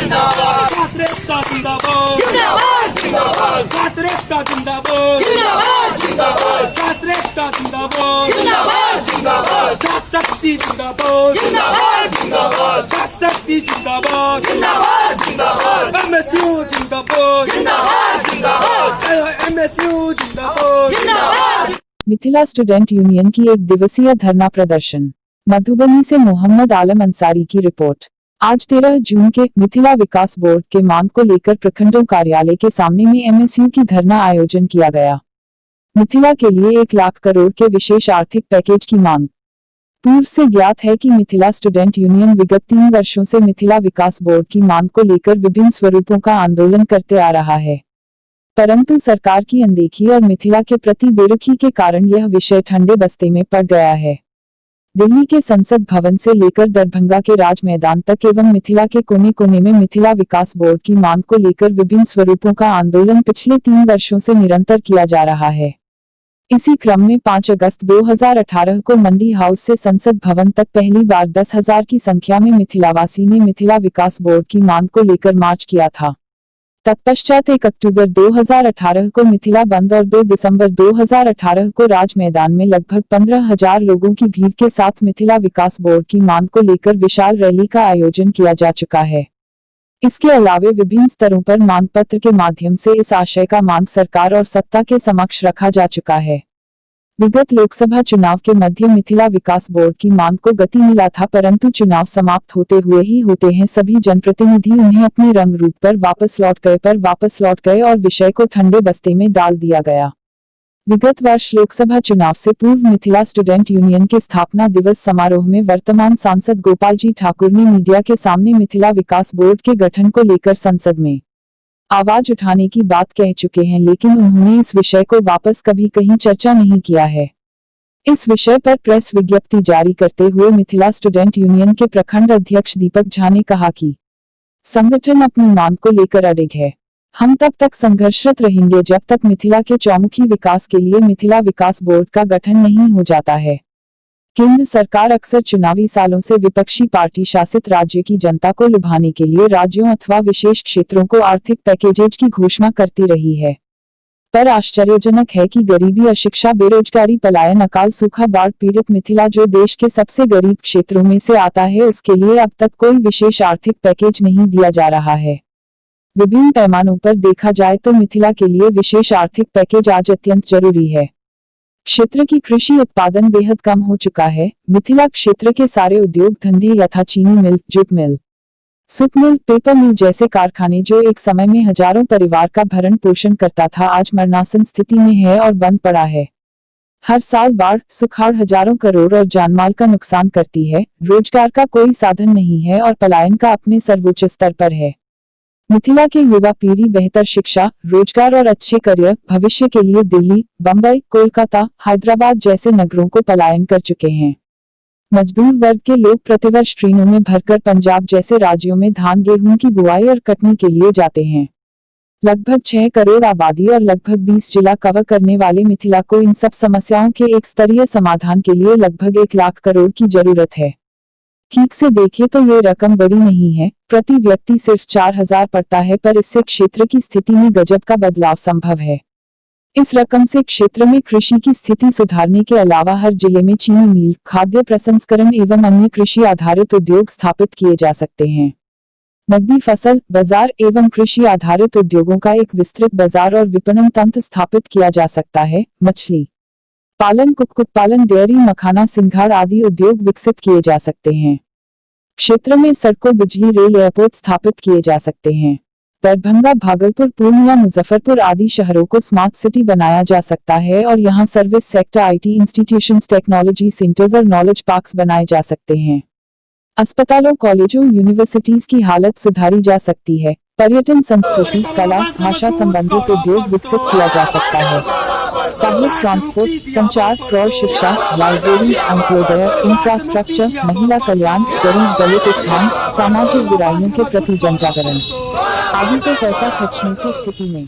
जिंदाबाद छात्र एकता जिंदाबाद जिंदाबाद छात्र एकता जिंदाबाद जिंदाबाद छात्र एकता जिंदाबाद जिंदाबाद छात्र शक्ति जिंदाबाद जिंदाबाद छात्र शक्ति जिंदाबाद जिंदाबाद एमएसयू जिंदाबाद जिंदाबाद एमएसयू जिंदाबाद। मिथिला स्टूडेंट यूनियन की एक दिवसीय धरना प्रदर्शन। मधुबनी से मोहम्मद आलम अंसारी की रिपोर्ट। आज 13 जून के मिथिला विकास बोर्ड के मांग को लेकर प्रखंडों कार्यालय के सामने में एमएसयू की धरना आयोजन किया गया। मिथिला के लिए 1 लाख करोड़ के विशेष आर्थिक पैकेज की मांग। पूर्व से ज्ञात है कि मिथिला स्टूडेंट यूनियन विगत 3 वर्षों से मिथिला विकास बोर्ड की मांग को लेकर विभिन्न स्वरूपों का आंदोलन करते आ रहा है, परंतु सरकार की अनदेखी और मिथिला के प्रति बेरुखी के कारण यह विषय ठंडे बस्ते में पड़ गया है। दिल्ली के संसद भवन से लेकर दरभंगा के राज मैदान तक एवं मिथिला के कोने कोने में मिथिला विकास बोर्ड की मांग को लेकर विभिन्न स्वरूपों का आंदोलन पिछले 3 वर्षों से निरंतर किया जा रहा है। इसी क्रम में 5 अगस्त 2018 को मंडी हाउस से संसद भवन तक पहली बार 10,000 की संख्या में मिथिलावासी ने मिथिला विकास बोर्ड की मांग को लेकर मार्च किया था। तत्पश्चात 1 अक्टूबर 2018 को मिथिला बंद और 2 दिसंबर 2018 को राज मैदान में लगभग 15,000 लोगों की भीड़ के साथ मिथिला विकास बोर्ड की मांग को लेकर विशाल रैली का आयोजन किया जा चुका है। इसके अलावा विभिन्न स्तरों पर मांग पत्र के माध्यम से इस आशय का मांग सरकार और सत्ता के समक्ष रखा जा चुका है। विगत लोकसभा चुनाव के मध्य मिथिला विकास बोर्ड की मांग को गति मिला था, परंतु चुनाव समाप्त होते हैं सभी जनप्रतिनिधि उन्हें अपने रंग रूप पर वापस लौट गए और विषय को ठंडे बस्ते में डाल दिया गया। विगत वर्ष लोकसभा चुनाव से पूर्व मिथिला स्टूडेंट यूनियन के स्थापना दिवस समारोह में वर्तमान सांसद गोपाल जी ठाकुर ने मीडिया के सामने मिथिला विकास बोर्ड के गठन को लेकर संसद में आवाज उठाने की बात कह चुके हैं, लेकिन उन्होंने इस विषय को वापस कभी कहीं चर्चा नहीं किया है। इस विषय पर प्रेस विज्ञप्ति जारी करते हुए मिथिला स्टूडेंट यूनियन के प्रखंड अध्यक्ष दीपक झा ने कहा कि संगठन अपनी मांग को लेकर अडिग है। हम तब तक संघर्षरत रहेंगे जब तक मिथिला के चौमुखी विकास के लिए मिथिला विकास बोर्ड का गठन नहीं हो जाता है। केंद्र सरकार अक्सर चुनावी सालों से विपक्षी पार्टी शासित राज्य की जनता को लुभाने के लिए राज्यों अथवा विशेष क्षेत्रों को आर्थिक पैकेजेज की घोषणा करती रही है, पर आश्चर्यजनक है कि गरीबी, अशिक्षा, बेरोजगारी, पलायन, अकाल, सूखा, बाढ़ पीड़ित मिथिला जो देश के सबसे गरीब क्षेत्रों में से आता है, उसके लिए अब तक कोई विशेष आर्थिक पैकेज नहीं दिया जा रहा है। विभिन्न पैमानों पर देखा जाए तो मिथिला के लिए विशेष आर्थिक पैकेज आज अत्यंत जरूरी है। क्षेत्र की कृषि उत्पादन बेहद कम हो चुका है। मिथिला क्षेत्र के सारे उद्योग धंधे यथा चीनी मिल, जूट मिल, सूत मिल, पेपर मिल जैसे कारखाने जो एक समय में हजारों परिवार का भरण पोषण करता था, आज मरणासन स्थिति में है और बंद पड़ा है। हर साल बाढ़, सुखाड़ हजारों करोड़ और जानमाल का नुकसान करती है। रोजगार का कोई साधन नहीं है और पलायन का अपने सर्वोच्च स्तर पर है। मिथिला के युवा पीढ़ी बेहतर शिक्षा, रोजगार और अच्छे करियर भविष्य के लिए दिल्ली, बंबई, कोलकाता, हैदराबाद जैसे नगरों को पलायन कर चुके हैं। मजदूर वर्ग के लोग प्रतिवर्ष ट्रेनों में भरकर पंजाब जैसे राज्यों में धान गेहूं की बुआई और कटनी के लिए जाते हैं। लगभग 6 करोड़ आबादी और लगभग 20 जिला कवर करने वाले मिथिला को इन सब समस्याओं के एक स्तरीय समाधान के लिए लगभग 1 लाख करोड़ की जरूरत है। ठीक से देखें तो ये रकम बड़ी नहीं है, प्रति व्यक्ति सिर्फ 4,000 पड़ता है, पर इससे क्षेत्र की स्थिति में गजब का बदलाव संभव है। इस रकम से क्षेत्र में कृषि की स्थिति सुधारने के अलावा हर जिले में चीनी मिल, खाद्य प्रसंस्करण एवं अन्य कृषि आधारित उद्योग स्थापित किए जा सकते हैं। नकदी फसल बाजार एवं कृषि आधारित उद्योगों का एक विस्तृत बाजार और विपणन तंत्र स्थापित किया जा सकता है। मछली पालन, कुक्कुट पालन, डेयरी, मखाना, सिंघाड़ आदि उद्योग विकसित किए जा सकते हैं। क्षेत्र में सड़कों, बिजली, रेल, एयरपोर्ट स्थापित किए जा सकते हैं। दरभंगा, भागलपुर, पूर्णिया, मुजफ्फरपुर आदि शहरों को स्मार्ट सिटी बनाया जा सकता है और यहां service sector, IT institutions, technology centres और नॉलेज पार्क्स बनाए जा सकते हैं। अस्पतालों, कॉलेजों, यूनिवर्सिटीज की हालत सुधारी जा सकती है। पर्यटन, संस्कृति, कला, भाषा संबंधित उद्योग विकसित किया जा सकता है। पब्लिक ट्रांसपोर्ट, संचार, प्रौढ़ शिक्षा, लाइब्रेरी, अंत्योदय, इंफ्रास्ट्रक्चर, महिला कल्याण, गरीब दलित उत्थान, सामाजिक बुराइयों के प्रति जनजागरण आदि को पैसा खर्चने से स्थिति में